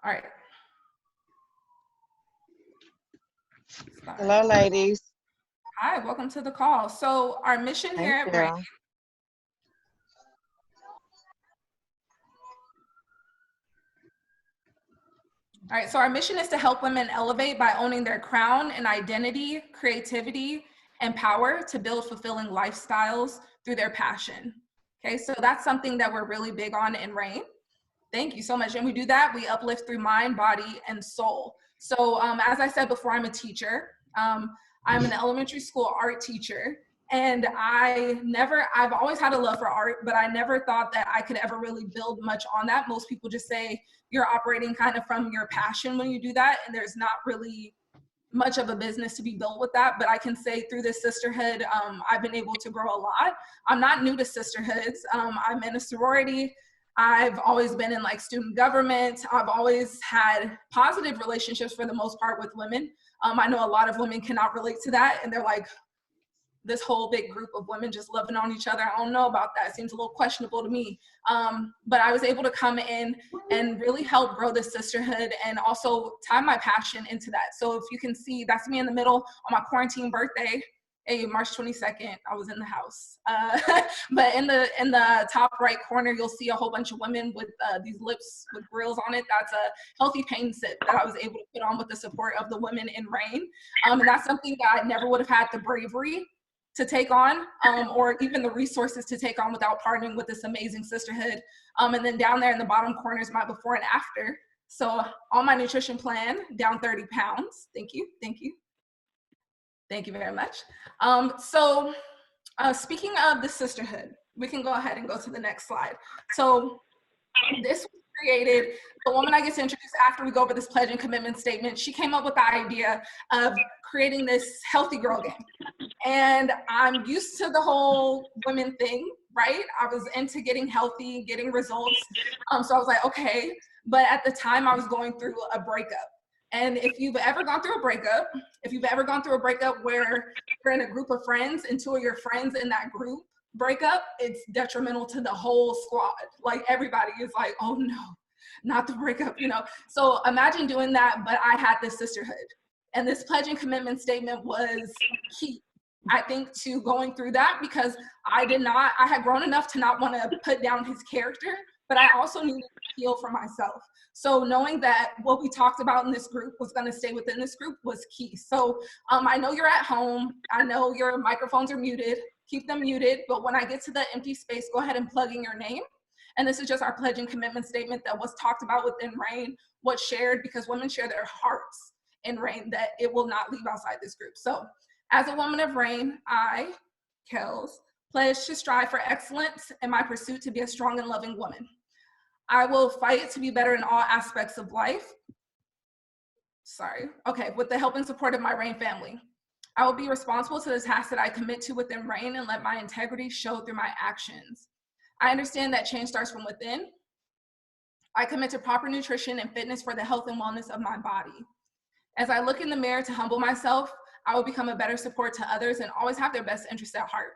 All right. Hello, ladies. Hi, welcome to the call. So our mission here at Rain. All right, so our mission is to help women elevate by owning their crown and identity, creativity, and power to build fulfilling lifestyles through their passion. Okay, so that's something that we're really big on in Rain. Thank you so much. And we do that, we uplift through mind, body, and soul. So as I said before, I'm a teacher. I'm an elementary school art teacher. And I've always had a love for art, but I never thought that I could ever really build much on that. Most people just say you're operating kind of from your passion when you do that. And there's not really much of a business to be built with that. But I can say through this sisterhood, I've been able to grow a lot. I'm not new to sisterhoods. I'm in a sorority. I've always been in like student government. I've always had positive relationships for the most part with women. I know a lot of women cannot relate to that. And they're like, this whole big group of women just loving on each other. I don't know about that. It seems a little questionable to me. But I was able to come in and really help grow this sisterhood and also tie my passion into that. So if you can see, that's me in the middle on my quarantine birthday. Hey, March 22nd, I was in the house. But in the top right corner, you'll see a whole bunch of women with these lips with grills on it. That's a healthy pain sip that I was able to put on with the support of the women in Rain. And that's something that I never would have had the bravery to take on, or even the resources to take on without partnering with this amazing sisterhood. And then down there in the bottom corner is my before and after. So on my nutrition plan, down 30 pounds. Thank you, thank you. Thank you very much. So speaking of the sisterhood, we can go ahead and go to the next slide. So this was created, the woman I get to introduce after we go over this pledge and commitment statement, she came up with the idea of creating this healthy girl game. And I'm used to the whole women thing, right? I was into getting healthy, getting results. So I was like, okay. But at the time I was going through a breakup. And if you've ever gone through a breakup, where you're in a group of friends and two of your friends in that group break up, it's detrimental to the whole squad. Like everybody is like, oh no, not the breakup, you know? So imagine doing that, but I had this sisterhood. And this pledge and commitment statement was key, I think, to going through that, because I had grown enough to not want to put down his character, but I also needed to heal for myself. So knowing that what we talked about in this group was going to stay within this group was key. So I know you're at home. I know your microphones are muted. Keep them muted. But when I get to the empty space, go ahead and plug in your name. And this is just our pledge and commitment statement that was talked about within Rain, what's shared, because women share their hearts in Rain, that it will not leave outside this group. So as a woman of Rain, I, Kels, pledge to strive for excellence in my pursuit to be a strong and loving woman. I will fight to be better in all aspects of life. With the help and support of my Rain family. I will be responsible to the tasks that I commit to within Rain and let my integrity show through my actions. I understand that change starts from within. I commit to proper nutrition and fitness for the health and wellness of my body. As I look in the mirror to humble myself, I will become a better support to others and always have their best interest at heart.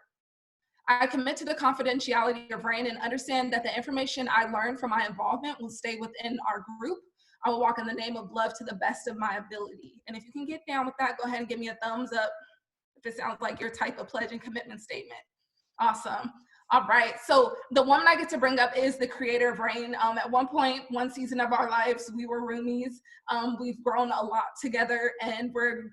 I commit to the confidentiality of Rain and understand that the information I learned from my involvement will stay within our group. I will walk in the name of love to the best of my ability. And if you can get down with that, go ahead and give me a thumbs up if it sounds like your type of pledge and commitment statement. Awesome. All right, so the woman I get to bring up is the creator of Rain. At one season of our lives, we were roomies. We've grown a lot together, and we're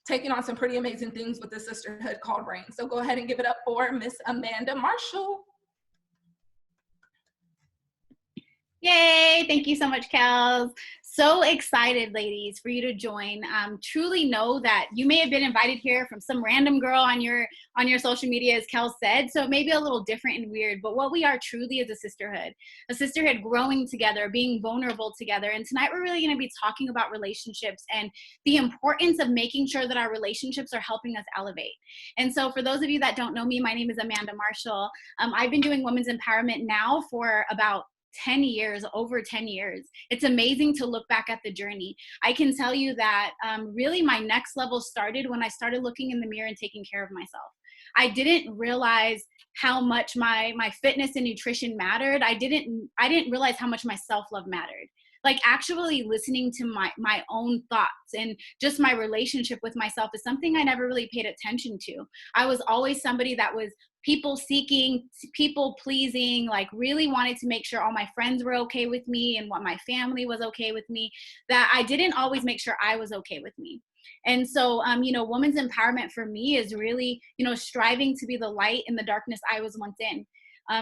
taking on some pretty amazing things with the sisterhood called Rain. So go ahead and give it up for Miss Amanda Marshall. Yay, thank you so much, Kels. So excited, ladies, for you to join. Truly know that you may have been invited here from some random girl on your social media, as Kels said, so it may be a little different and weird, but what we are truly is a sisterhood growing together, being vulnerable together. And tonight we're really going to be talking about relationships and the importance of making sure that our relationships are helping us elevate. And so for those of you that don't know me, my name is Amanda Marshall. I've been doing women's empowerment now for about 10 years, over 10 years. It's amazing to look back at the journey. I can tell you that really my next level started when I started looking in the mirror and taking care of myself. I didn't realize how much my fitness and nutrition mattered. I didn't realize how much my self-love mattered. Like actually listening to my own thoughts and just my relationship with myself is something I never really paid attention to. I was always somebody that was people seeking, people pleasing, like really wanted to make sure all my friends were okay with me and what my family was okay with me, that I didn't always make sure I was okay with me. And so, women's empowerment for me is really, striving to be the light in the darkness I was once in.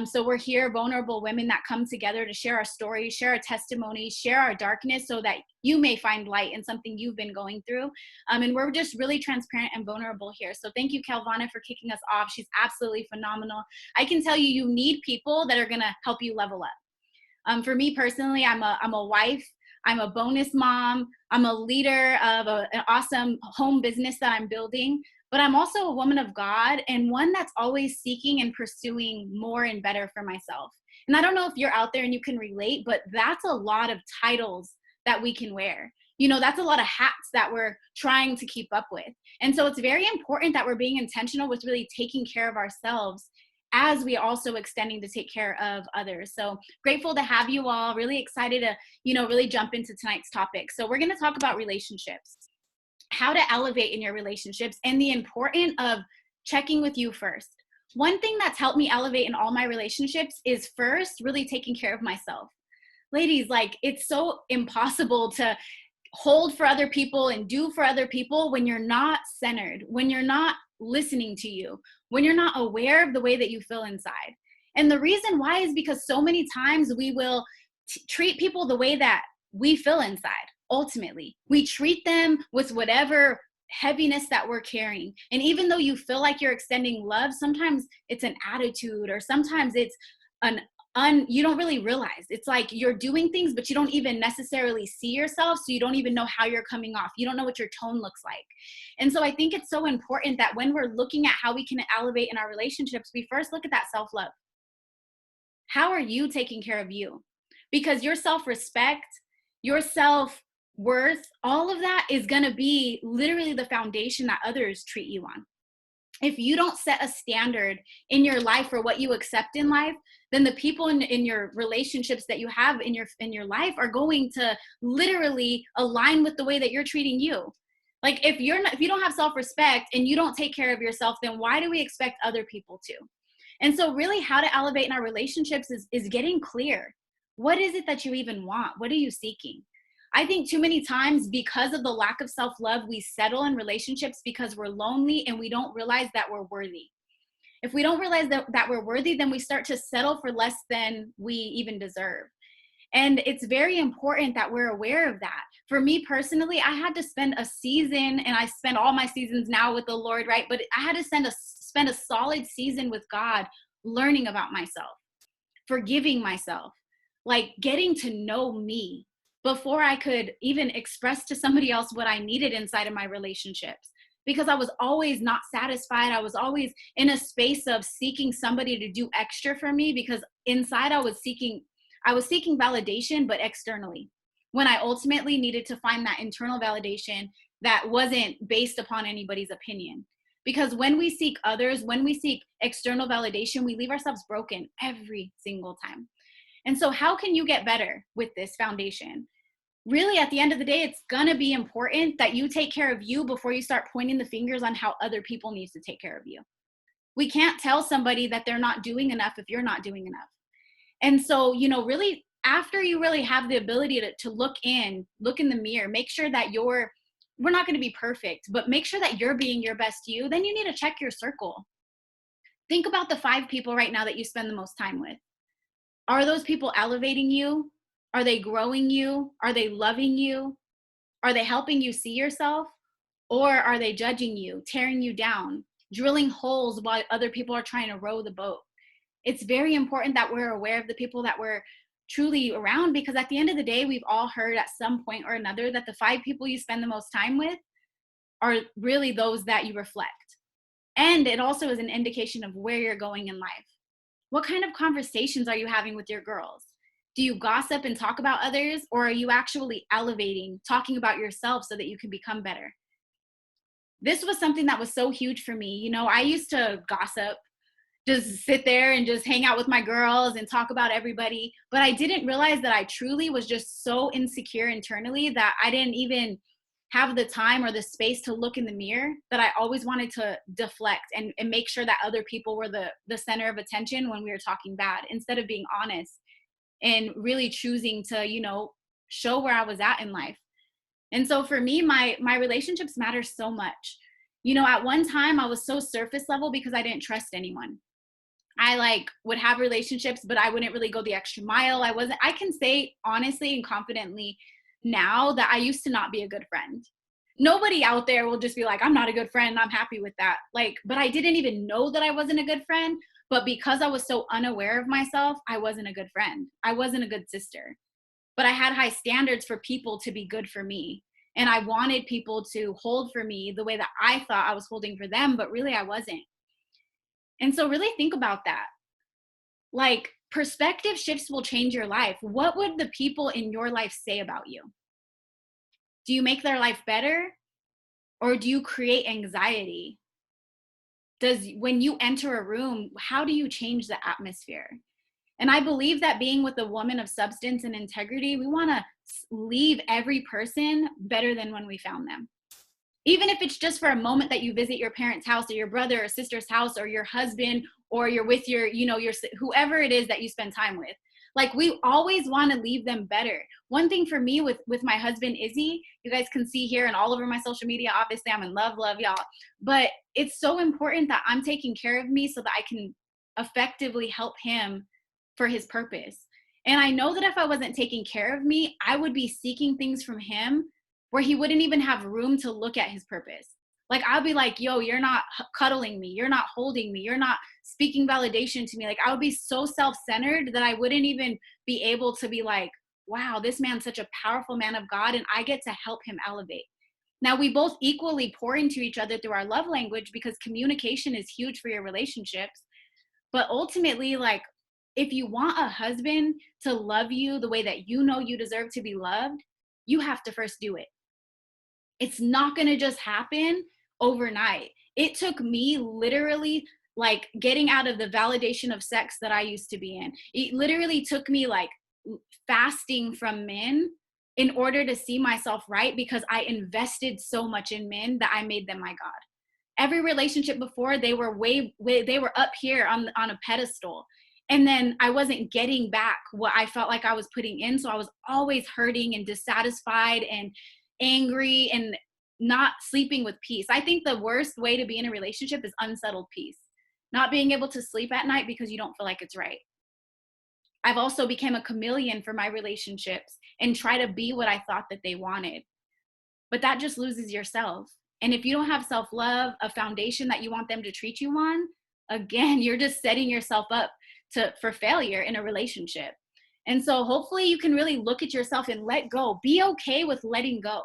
So we're here, vulnerable women that come together to share our stories, share our testimonies, share our darkness so that you may find light in something you've been going through. And we're just really transparent and vulnerable here. So thank you, Kelvana, for kicking us off. She's absolutely phenomenal. I can tell you, you need people that are going to help you level up. For me personally, I'm a wife. I'm a bonus mom. I'm a leader of an awesome home business that I'm building. But I'm also a woman of God and one that's always seeking and pursuing more and better for myself. And I don't know if you're out there and you can relate, but that's a lot of titles that we can wear. That's a lot of hats that we're trying to keep up with. And so it's very important that we're being intentional with really taking care of ourselves as we also extending to take care of others. So grateful to have you all. Really excited to, really jump into tonight's topic. So we're going to talk about relationships, how to elevate in your relationships, and the importance of checking with you first. One thing that's helped me elevate in all my relationships is first really taking care of myself. Ladies, like it's so impossible to hold for other people and do for other people when you're not centered, when you're not listening to you, when you're not aware of the way that you feel inside. And the reason why is because so many times we will treat people the way that we feel inside. Ultimately, we treat them with whatever heaviness that we're carrying. And even though you feel like you're extending love, sometimes it's an attitude, or sometimes it's you don't really realize. It's like you're doing things, but you don't even necessarily see yourself. So you don't even know how you're coming off. You don't know what your tone looks like. And so I think it's so important that when we're looking at how we can elevate in our relationships, we first look at that self-love. How are you taking care of you? Because your self-respect, your self-worth, all of that is going to be literally the foundation that others treat you on. If you don't set a standard in your life for what you accept in life, then the people in your relationships that you have in your life are going to literally align with the way that you're treating you. Like if you don't have self-respect and you don't take care of yourself, then why do we expect other people to? And so really how to elevate in our relationships is getting clear. What is it that you even want? What are you seeking? I think too many times because of the lack of self-love, we settle in relationships because we're lonely and we don't realize that we're worthy. If we don't realize that we're worthy, then we start to settle for less than we even deserve. And it's very important that we're aware of that. For me personally, I had to spend a season, and I spend all my seasons now with the Lord, right? But I had to spend a solid season with God learning about myself, forgiving myself, like getting to know me before I could even express to somebody else what I needed inside of my relationships. Because I was always not satisfied. I was always in a space of seeking somebody to do extra for me, because inside I was seeking validation, but externally, when I ultimately needed to find that internal validation that wasn't based upon anybody's opinion. Because when we seek others, when we seek external validation, we leave ourselves broken every single time. And so how can you get better with this foundation? Really, at the end of the day, it's going to be important that you take care of you before you start pointing the fingers on how other people need to take care of you. We can't tell somebody that they're not doing enough if you're not doing enough. And so, really, after you really have the ability to look in the mirror, make sure that we're not going to be perfect, but make sure that you're being your best you, then you need to check your circle. Think about the 5 people right now that you spend the most time with. Are those people elevating you? Are they growing you? Are they loving you? Are they helping you see yourself? Or are they judging you, tearing you down, drilling holes while other people are trying to row the boat? It's very important that we're aware of the people that we're truly around, because at the end of the day, we've all heard at some point or another that the 5 people you spend the most time with are really those that you reflect. And it also is an indication of where you're going in life. What kind of conversations are you having with your girls? Do you gossip and talk about others, or are you actually elevating, talking about yourself so that you can become better? This was something that was so huge for me. I used to gossip just sit there and just hang out with my girls and talk about everybody. But I didn't realize that I truly was just so insecure internally that I didn't even have the time or the space to look in the mirror, that I always wanted to deflect and make sure that other people were the center of attention when we were talking bad, instead of being honest and really choosing to, you know, show where I was at in life. And so for me, my relationships matter so much. You know, at one time I was so surface level because I didn't trust anyone. I like would have relationships, but I wouldn't really go the extra mile. I can say honestly and confidently now that I used to not be a good friend. Nobody out there will just be like, I'm not a good friend, I'm happy with that. Like, but I didn't even know that I wasn't a good friend. But because I was so unaware of myself, I wasn't a good friend. I wasn't a good sister. But I had high standards for people to be good for me. And I wanted people to hold for me the way that I thought I was holding for them, but really I wasn't. And so really think about that. Like, perspective shifts will change your life. What would the people in your life say about you? Do you make their life better, or do you create anxiety? When you enter a room, how do you change the atmosphere? And I believe that being with a woman of substance and integrity, we want to leave every person better than when we found them. Even if it's just for a moment that you visit your parents' house or your brother or sister's house or your husband, or you're with your, you know, your whoever it is that you spend time with. Like, we always want to leave them better. One thing for me with my husband, Izzy, you guys can see here and all over my social media, obviously I'm in love, y'all. But it's so important that I'm taking care of me so that I can effectively help him for his purpose. And I know that if I wasn't taking care of me, I would be seeking things from him where he wouldn't even have room to look at his purpose. Like, I'll be like, yo, you're not cuddling me. You're not holding me. You're not speaking validation to me. Like, I would be so self-centered that I wouldn't even be able to be like, wow, this man's such a powerful man of God, and I get to help him elevate. Now, we both equally pour into each other through our love language, because communication is huge for your relationships. But ultimately, like, if you want a husband to love you the way that you know you deserve to be loved, you have to first do it. It's not going to just happen overnight. It took me literally like getting out of the validation of sex that I used to be in. It literally took me like fasting from men in order to see myself right, because I invested so much in men that I made them my God. Every relationship before, they were they were up here on a pedestal. And then I wasn't getting back what I felt like I was putting in. So I was always hurting and dissatisfied and angry and not sleeping with peace. I think the worst way to be in a relationship is unsettled peace. Not being able to sleep at night because you don't feel like it's right. I've also become a chameleon for my relationships and try to be what I thought that they wanted. But that just loses yourself. And if you don't have self-love, a foundation that you want them to treat you on, again, you're just setting yourself up for failure in a relationship. And so hopefully you can really look at yourself and let go. Be okay with letting go.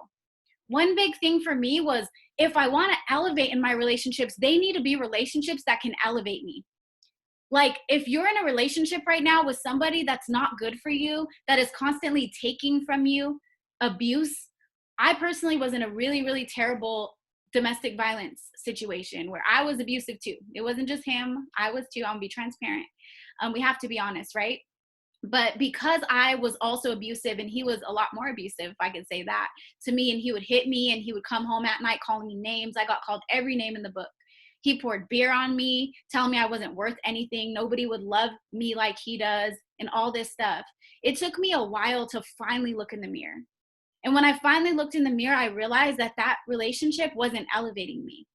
One big thing for me was, if I want to elevate in my relationships, they need to be relationships that can elevate me. Like, if you're in a relationship right now with somebody that's not good for you, that is constantly taking from you, abuse. I personally was in a really, really terrible domestic violence situation where I was abusive too. It wasn't just him. I was too. I'm gonna be transparent. We have to be honest, right? But because I was also abusive, and he was a lot more abusive, if I could say that, to me, and he would hit me, and he would come home at night calling me names. I got called every name in the book. He poured beer on me, telling me I wasn't worth anything. Nobody would love me like he does, and all this stuff. It took me a while to finally look in the mirror. And when I finally looked in the mirror, I realized that that relationship wasn't elevating me,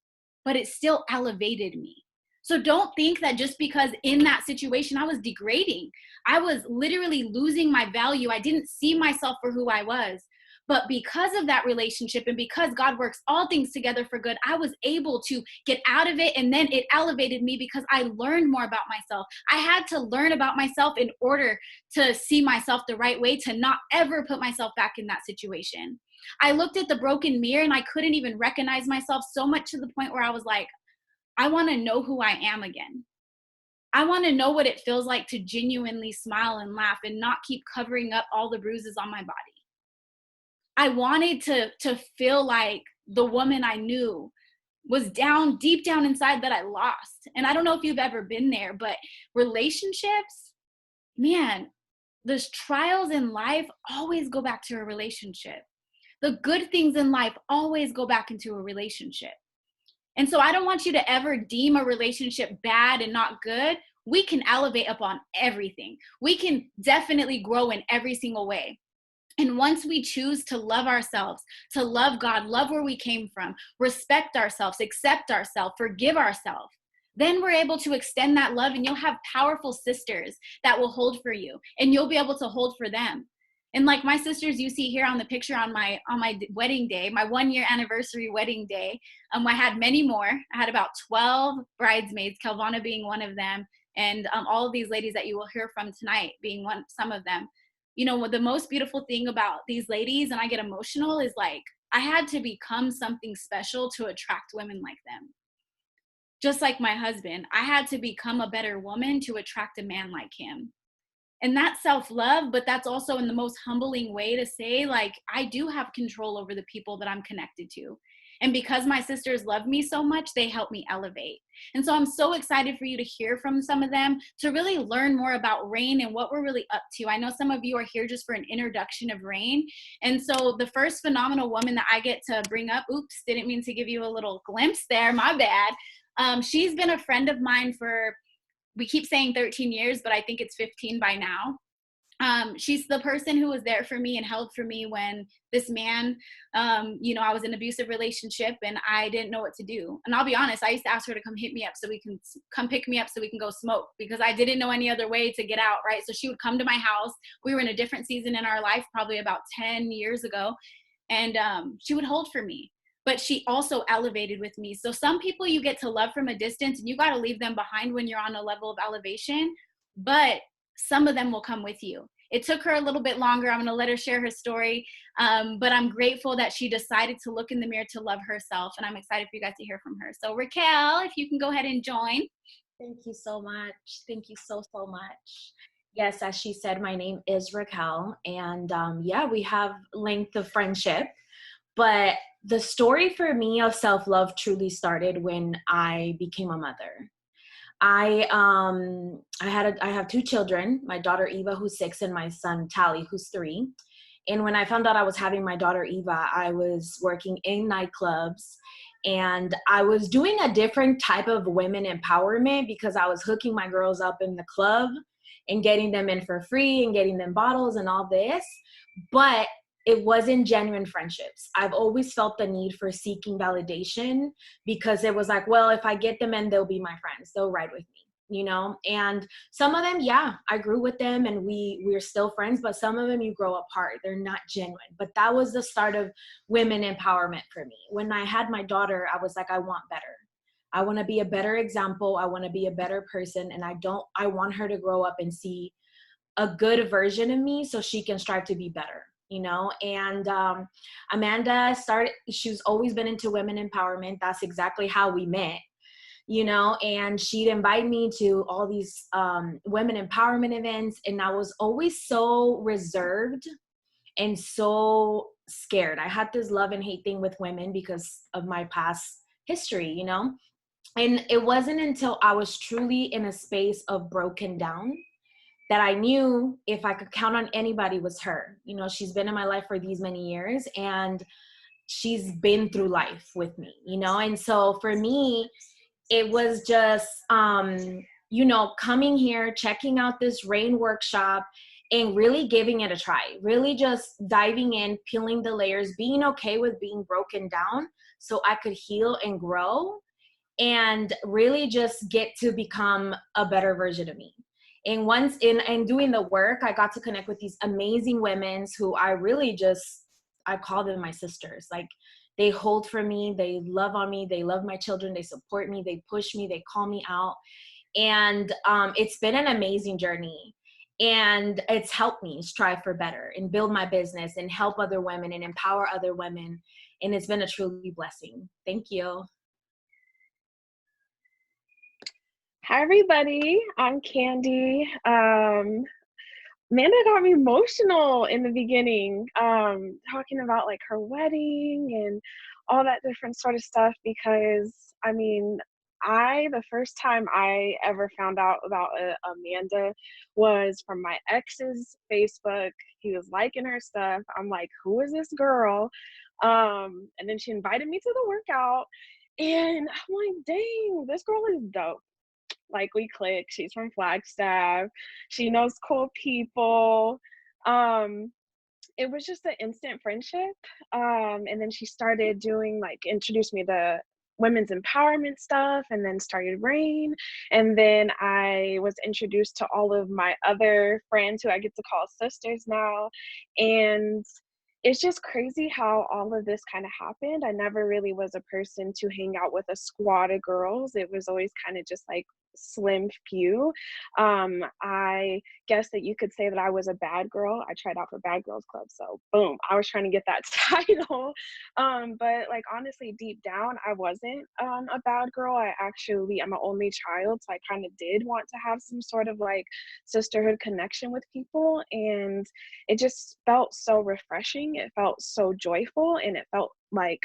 but it still elevated me. So don't think that just because in that situation I was degrading, I was literally losing my value. I didn't see myself for who I was. But because of that relationship, and because God works all things together for good, I was able to get out of it. And then it elevated me because I learned more about myself. I had to learn about myself in order to see myself the right way, to not ever put myself back in that situation. I looked at the broken mirror and I couldn't even recognize myself, so much to the point where I was like, I want to know who I am again. I want to know what it feels like to genuinely smile and laugh and not keep covering up all the bruises on my body. I wanted to feel like the woman I knew was down, deep down inside, that I lost. And I don't know if you've ever been there, but relationships, man, the trials in life always go back to a relationship. The good things in life always go back into a relationship. And so I don't want you to ever deem a relationship bad and not good. We can elevate upon everything. We can definitely grow in every single way. And once we choose to love ourselves, to love God, love where we came from, respect ourselves, accept ourselves, forgive ourselves, then we're able to extend that love, and you'll have powerful sisters that will hold for you, and you'll be able to hold for them. And like my sisters you see here on the picture on my wedding day, my 1-year anniversary wedding day, I had many more. I had about 12 bridesmaids, Kelvana being one of them, and all of these ladies that you will hear from tonight being some of them. You know, what the most beautiful thing about these ladies, and I get emotional, is like, I had to become something special to attract women like them. Just like my husband, I had to become a better woman to attract a man like him. And that's self-love, but that's also in the most humbling way to say, like, I do have control over the people that I'm connected to. And because my sisters love me so much, they help me elevate. And so I'm so excited for you to hear from some of them, to really learn more about Rain and what we're really up to. I know some of you are here just for an introduction of Rain. And so the first phenomenal woman that I get to bring up, oops, didn't mean to give you a little glimpse there, my bad. She's been a friend of mine for, we keep saying 13 years, but I think it's 15 by now. She's the person who was there for me and held for me when this man, I was in an abusive relationship and I didn't know what to do. And I'll be honest, I used to ask her to come hit me up so we can come pick me up so we can go smoke, because I didn't know any other way to get out, right? So she would come to my house. We were in a different season in our life, probably about 10 years ago. And she would hold for me, but she also elevated with me. So some people you get to love from a distance and you got to leave them behind when you're on a level of elevation, but some of them will come with you. It took her a little bit longer. I'm going to let her share her story. But I'm grateful that she decided to look in the mirror to love herself. And I'm excited for you guys to hear from her. So Raquel, if you can go ahead and join. Thank you so much. Thank you so much. Yes, as she said, my name is Raquel. And we have length of friendship. But the story for me of self-love truly started when I became a mother. I have 2 children, my daughter Eva, who's 6, and my son Tally, who's 3. And when I found out I was having my daughter Eva, I was working in nightclubs, and I was doing a different type of women empowerment, because I was hooking my girls up in the club and getting them in for free and getting them bottles and all this. But it wasn't genuine friendships. I've always felt the need for seeking validation, because it was like, well, if I get them in, they'll be my friends. They'll ride with me, And some of them, yeah, I grew with them and we're still friends, but some of them you grow apart. They're not genuine. But that was the start of women empowerment for me. When I had my daughter, I was like, I want better. I want to be a better example. I want to be a better person. And I want her to grow up and see a good version of me so she can strive to be better. And Amanda she's always been into women empowerment. That's exactly how we met, and she'd invite me to all these women empowerment events. And I was always so reserved and so scared. I had this love and hate thing with women because of my past history, and it wasn't until I was truly in a space of broken down that I knew if I could count on anybody was her. She's been in my life for these many years, and she's been through life with me, And so for me, it was just, coming here, checking out this Rain workshop and really giving it a try, really just diving in, peeling the layers, being okay with being broken down so I could heal and grow and really just get to become a better version of me. And once in doing the work, I got to connect with these amazing women who I call them my sisters. Like, they hold for me, they love on me, they love my children, they support me, they push me, they call me out. And it's been an amazing journey. And it's helped me strive for better and build my business and help other women and empower other women. And it's been a truly blessing. Thank you. Hi, everybody. I'm Candy. Amanda got me emotional in the beginning, talking about like her wedding and all that different sort of stuff, because I mean, the first time I ever found out about Amanda was from my ex's Facebook. He was liking her stuff. I'm like, who is this girl? And then she invited me to the workout, and I'm like, dang, this girl is dope. Like, we click. She's from Flagstaff. She knows cool people. Um, it was just an instant friendship. And then she started doing, like, introduced me to women's empowerment stuff, and then started Rain. And then I was introduced to all of my other friends who I get to call sisters now. And it's just crazy how all of this kind of happened. I never really was a person to hang out with a squad of girls. It was always kind of just like slim few. I guess that you could say that I was a bad girl. I tried out for Bad Girls Club, so boom, I was trying to get that title. But like, honestly, deep down, I wasn't a bad girl. I'm an only child, so I kind of did want to have some sort of like sisterhood connection with people, and it just felt so refreshing. It felt so joyful, and it felt like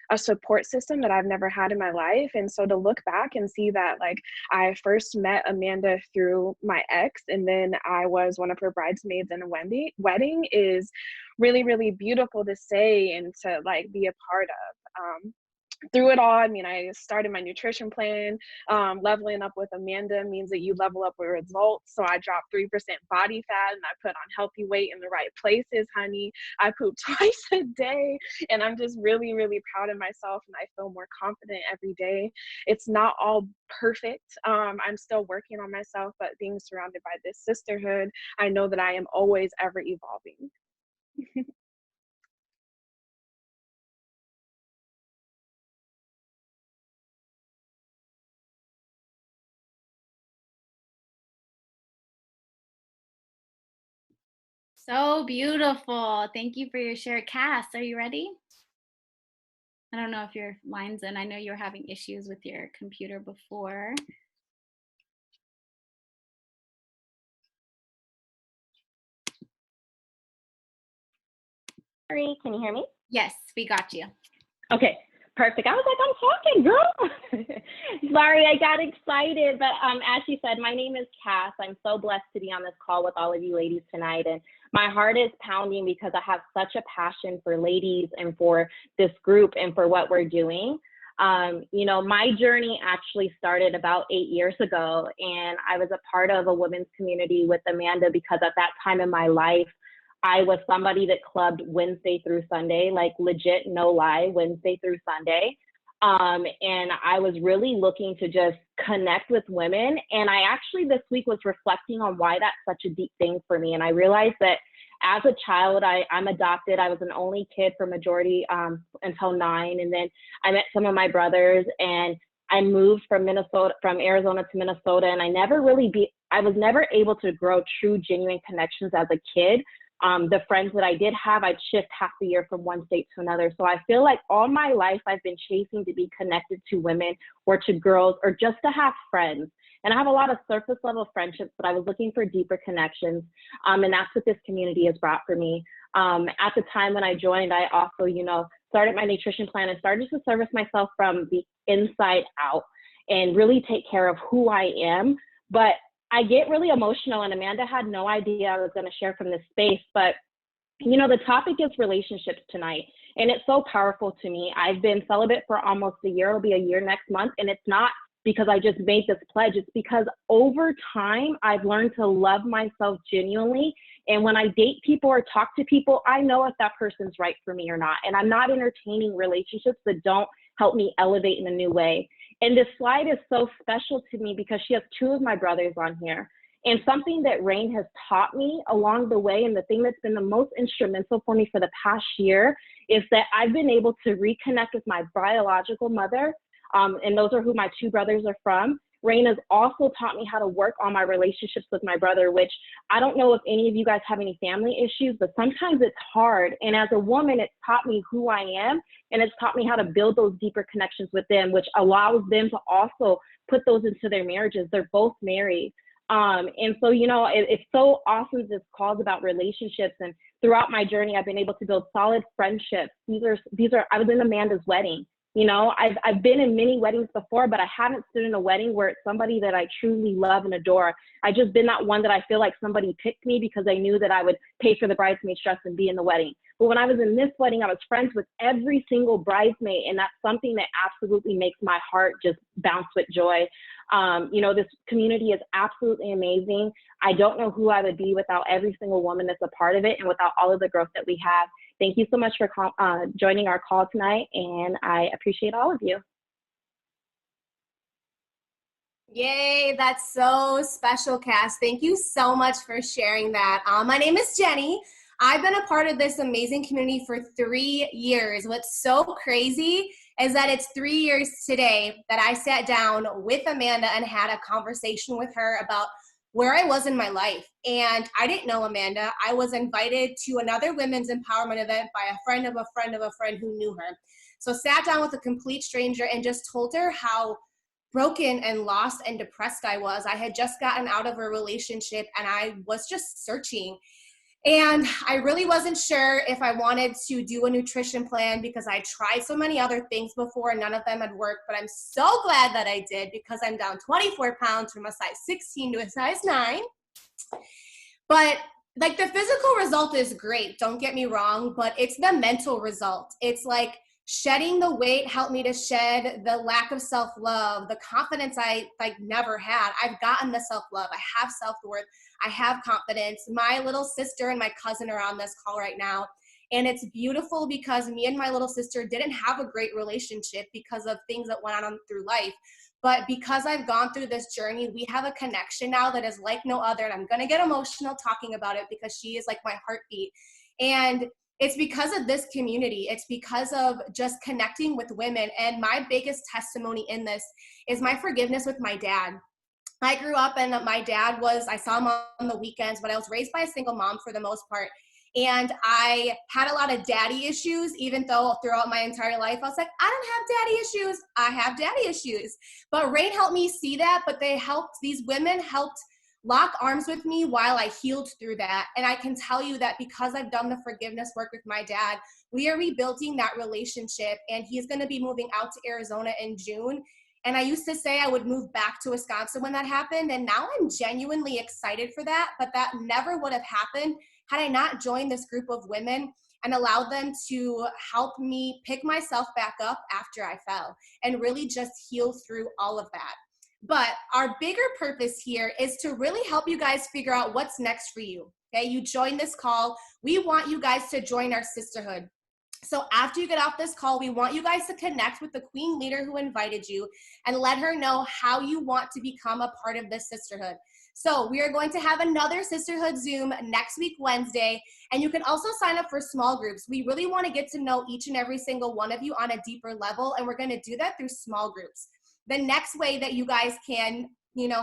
a support system that I've never had in my life. And so to look back and see that, like, I first met Amanda through my ex, and then I was one of her bridesmaids in a wedding is really, really beautiful to say and to like be a part of. Through it all, I mean, I started my nutrition plan. Leveling up with Amanda means that you level up with results. So I dropped 3% body fat, and I put on healthy weight in the right places, honey. I poop twice a day, and I'm just really, really proud of myself, and I feel more confident every day. It's not all perfect. I'm still working on myself, but being surrounded by this sisterhood, I know that I am always ever evolving. So beautiful. Thank you for your share. Cass, are you ready? I don't know if your line's in. I know you were having issues with your computer before. Sorry, can you hear me? Yes, we got you. Okay, perfect. I was like, I'm talking, girl. Sorry, I got excited. But as she said, my name is Cass. I'm so blessed to be on this call with all of you ladies tonight. And my heart is pounding because I have such a passion for ladies and for this group and for what we're doing. You know, my journey actually started about 8 years ago, and I was a part of a women's community with Amanda because at that time in my life, I was somebody that clubbed Wednesday through Sunday, like legit, no lie, Wednesday through Sunday. And I was really looking to just connect with women. And I actually this week was reflecting on why that's such a deep thing for me. And I realized that as a child, I'm adopted. I was an only kid for majority until 9. And then I met some of my brothers, and I moved from Arizona to Minnesota. And I was never able to grow true, genuine connections as a kid. The friends that I did have, I'd shift half the year from one state to another. So I feel like all my life I've been chasing to be connected to women or to girls or just to have friends. And I have a lot of surface level friendships, but I was looking for deeper connections. And that's what this community has brought for me. At the time when I joined, I also, started my nutrition plan and started to service myself from the inside out and really take care of who I am. But I get really emotional, and Amanda had no idea I was going to share from this space, but the topic is relationships tonight, and it's so powerful to me. I've been celibate for almost a year. It'll be a year next month, and it's not because I just made this pledge. It's because over time, I've learned to love myself genuinely, and when I date people or talk to people, I know if that person's right for me or not, and I'm not entertaining relationships that don't help me elevate in a new way. And this slide is so special to me because she has 2 of my brothers on here. And something that Rain has taught me along the way, and the thing that's been the most instrumental for me for the past year, is that I've been able to reconnect with my biological mother, and those are who my 2 brothers are from. Rain has also taught me how to work on my relationships with my brother, which I don't know if any of you guys have any family issues, but sometimes it's hard. And as a woman, it's taught me who I am, and it's taught me how to build those deeper connections with them, which allows them to also put those into their marriages. They're both married. And so, you know, it's so awesome. This call's about relationships, and throughout my journey, I've been able to build solid friendships. I was in Amanda's wedding. You know, I've been in many weddings before, but I haven't stood in a wedding where it's somebody that I truly love and adore. I just been that one that I feel like somebody picked me because I knew that I would pay for the bridesmaid's dress and be in the wedding. But when I was in this wedding, I was friends with every single bridesmaid, and that's something that absolutely makes my heart just bounce with joy. You know, this community is absolutely amazing. I don't know who I would be without every single woman that's a part of it and without all of the growth that we have. Thank you so much for joining our call tonight, and I appreciate all of you. Yay, that's so special, Cass. Thank you so much for sharing that. My name is Jenny. I've been a part of this amazing community for 3 years. What's so crazy is that it's 3 years today that I sat down with Amanda and had a conversation with her about where I was in my life. And I didn't know Amanda. I was invited to another women's empowerment event by a friend of a friend of a friend who knew her. So sat down with a complete stranger and just told her how broken and lost and depressed I was. I had just gotten out of a relationship and I was just searching. And I really wasn't sure if I wanted to do a nutrition plan because I tried so many other things before and none of them had worked. But I'm so glad that I did because I'm down 24 pounds from a size 16 to a size 9. But like the physical result is great, don't get me wrong, but it's the mental result. It's like shedding the weight helped me to shed the lack of self-love, the confidence I never had. I've gotten the self-love. I have self-worth. I have confidence. My little sister and my cousin are on this call right now. And it's beautiful because me and my little sister didn't have a great relationship because of things that went on through life. But because I've gone through this journey, we have a connection now that is like no other. And I'm going to get emotional talking about it because she is like my heartbeat. And it's because of this community. It's because of just connecting with women. And my biggest testimony in this is my forgiveness with my dad. I grew up and my dad I saw him on the weekends, but I was raised by a single mom for the most part. And I had a lot of daddy issues, even though throughout my entire life, I was like, I don't have daddy issues. I have daddy issues. But Rain helped me see that, but these women helped lock arms with me while I healed through that. And I can tell you that because I've done the forgiveness work with my dad, we are rebuilding that relationship, and he's going to be moving out to Arizona in June. And I used to say I would move back to Wisconsin when that happened. And now I'm genuinely excited for that. But that never would have happened had I not joined this group of women and allowed them to help me pick myself back up after I fell and really just heal through all of that. But our bigger purpose here is to really help you guys figure out what's next for you. Okay, you join this call. We want you guys to join our sisterhood. So after you get off this call, we want you guys to connect with the queen leader who invited you and let her know how you want to become a part of this sisterhood. So we are going to have another sisterhood Zoom next week, Wednesday, and you can also sign up for small groups. We really want to get to know each and every single one of you on a deeper level, and we're going to do that through small groups. The next way that you guys can,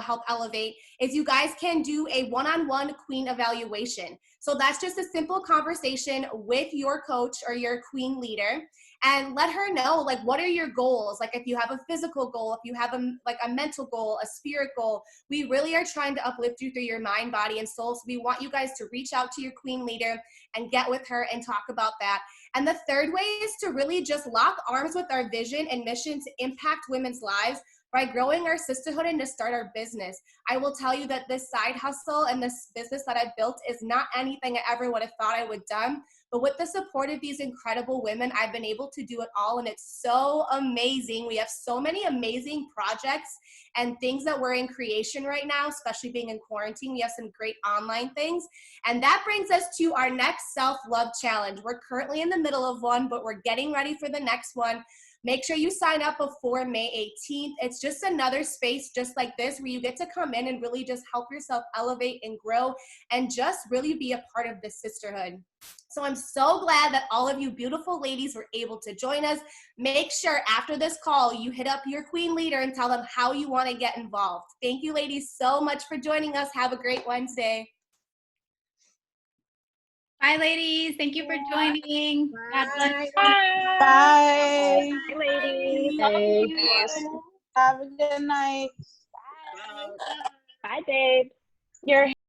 help elevate is you guys can do a one-on-one queen evaluation. So that's just a simple conversation with your coach or your queen leader and let her know, like, what are your goals? Like, if you have a physical goal, if you have a mental goal, a spirit goal, we really are trying to uplift you through your mind, body, and soul. So we want you guys to reach out to your queen leader and get with her and talk about that. And the third way is to really just lock arms with our vision and mission to impact women's lives by growing our sisterhood and to start our business. I will tell you that this side hustle and this business that I built is not anything I ever would have thought I would have done. But with the support of these incredible women, I've been able to do it all, and it's so amazing. We have so many amazing projects and things that we're in creation right now, especially being in quarantine. We have some great online things. And that brings us to our next self-love challenge. We're currently in the middle of one, but we're getting ready for the next one. Make sure you sign up before May 18th. It's just another space just like this where you get to come in and really just help yourself elevate and grow and just really be a part of this sisterhood. So I'm so glad that all of you beautiful ladies were able to join us. Make sure after this call, you hit up your queen leader and tell them how you want to get involved. Thank you, ladies, so much for joining us. Have a great Wednesday. Bye, ladies. Thank you for joining. God bless. Bye. Bye. Bye, ladies. Bye. Have a good night. Bye. Bye, babe. Your